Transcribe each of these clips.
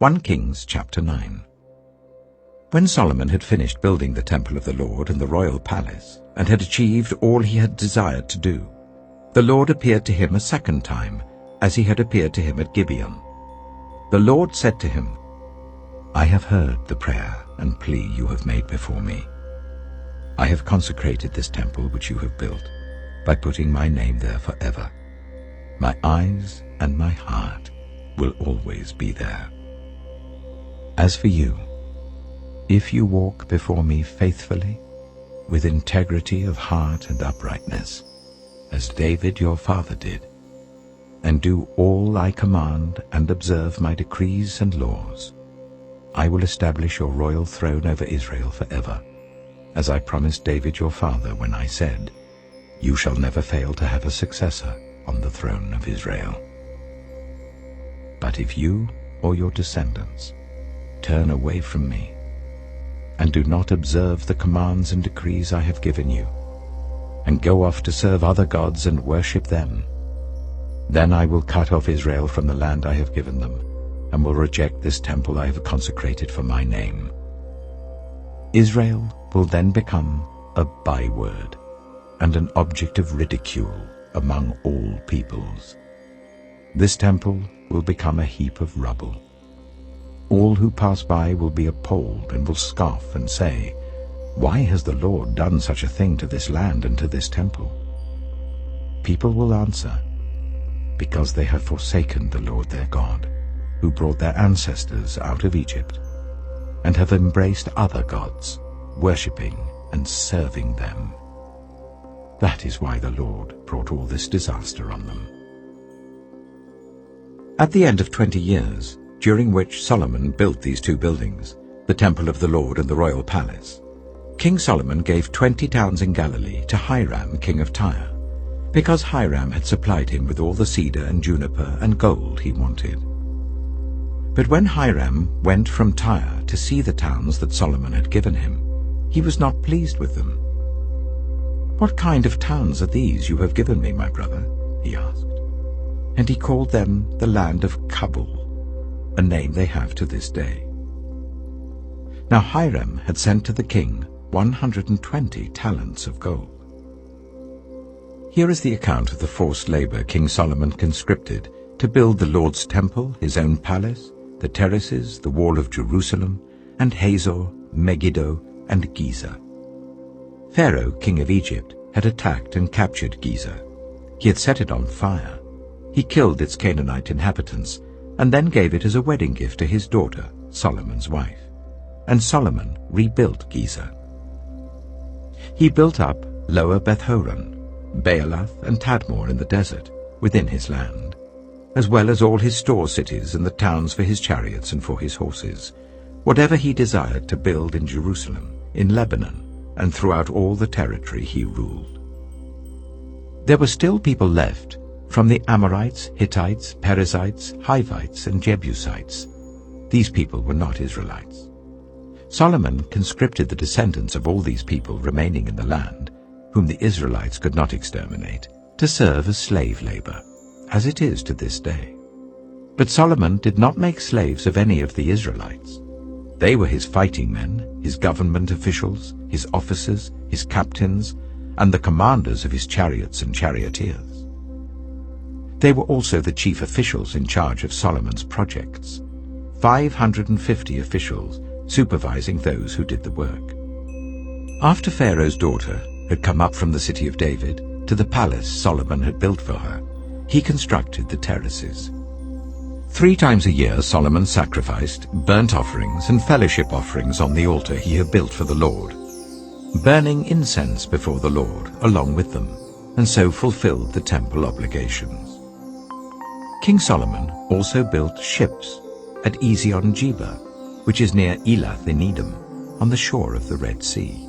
1 Kings chapter 9. When Solomon had finished building the temple of the Lord and the royal palace, and had achieved all he had desired to do, the Lord appeared to him a second time, as he had appeared to him at Gibeon. The Lord said to him, I have heard the prayer and plea you have made before me. I have consecrated this temple which you have built, by putting my name there forever. My eyes and my heart will always be there. As for you, if you walk before me faithfully, with integrity of heart and uprightness, as David your father did, and do all I command and observe my decrees and laws, I will establish your royal throne over Israel forever, as I promised David your father when I said, You shall never fail to have a successor on the throne of Israel. But if you or your descendants turn away from me, and do not observe the commands and decrees I have given you, and go off to serve other gods and worship them, then I will cut off Israel from the land I have given them, and will reject this temple I have consecrated for my name. Israel will then become a byword and an object of ridicule among all peoples. This temple will become a heap of rubble. All who pass by will be appalled and will scoff and say, Why has the Lord done such a thing to this land and to this temple? People will answer, Because they have forsaken the Lord their God, who brought their ancestors out of Egypt, and have embraced other gods, worshipping and serving them. That is why the Lord brought all this disaster on them. At the end of 20 years, during which Solomon built these two buildings, the temple of the Lord and the royal palace, King Solomon gave 20 towns in Galilee to Hiram, king of Tyre, because Hiram had supplied him with all the cedar and juniper and gold he wanted. But when Hiram went from Tyre to see the towns that Solomon had given him, he was not pleased with them. What kind of towns are these you have given me, my brother? He asked. And he called them the land of Kabul, a name they have to this day. Now Hiram had sent to the king 120 talents of gold. Here is the account of the forced labor King Solomon conscripted to build the Lord's temple, his own palace, the terraces, the wall of Jerusalem, and Hazor, Megiddo, and Giza. Pharaoh, king of Egypt, had attacked and captured Giza. He had set it on fire. He killed its Canaanite inhabitants, and then gave it as a wedding gift to his daughter, Solomon's wife. And Solomon rebuilt Giza. He built up Lower Beth-horon, Baalath and Tadmor in the desert, within his land, as well as all his store cities and the towns for his chariots and for his horses, whatever he desired to build in Jerusalem, in Lebanon, and throughout all the territory he ruled. There were still people left from the Amorites, Hittites, Perizzites, Hivites, and Jebusites. These people were not Israelites. Solomon conscripted the descendants of all these people remaining in the land, whom the Israelites could not exterminate, to serve as slave labor, as it is to this day. But Solomon did not make slaves of any of the Israelites. They were his fighting men, his government officials, his officers, his captains, and the commanders of his chariots and charioteers. They were also the chief officials in charge of Solomon's projects, 550 officials supervising those who did the work. After Pharaoh's daughter had come up from the city of David to the palace Solomon had built for her, he constructed the terraces. 3 times a year Solomon sacrificed burnt offerings and fellowship offerings on the altar he had built for the Lord, burning incense before the Lord along with them, and so fulfilled the temple obligations. King Solomon also built ships at Ezion-Geber, which is near Elath in Edom, on the shore of the Red Sea.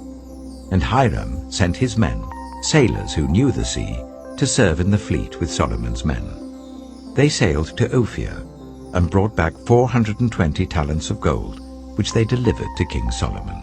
And Hiram sent his men, sailors who knew the sea, to serve in the fleet with Solomon's men. They sailed to Ophir and brought back 420 talents of gold, which they delivered to King Solomon.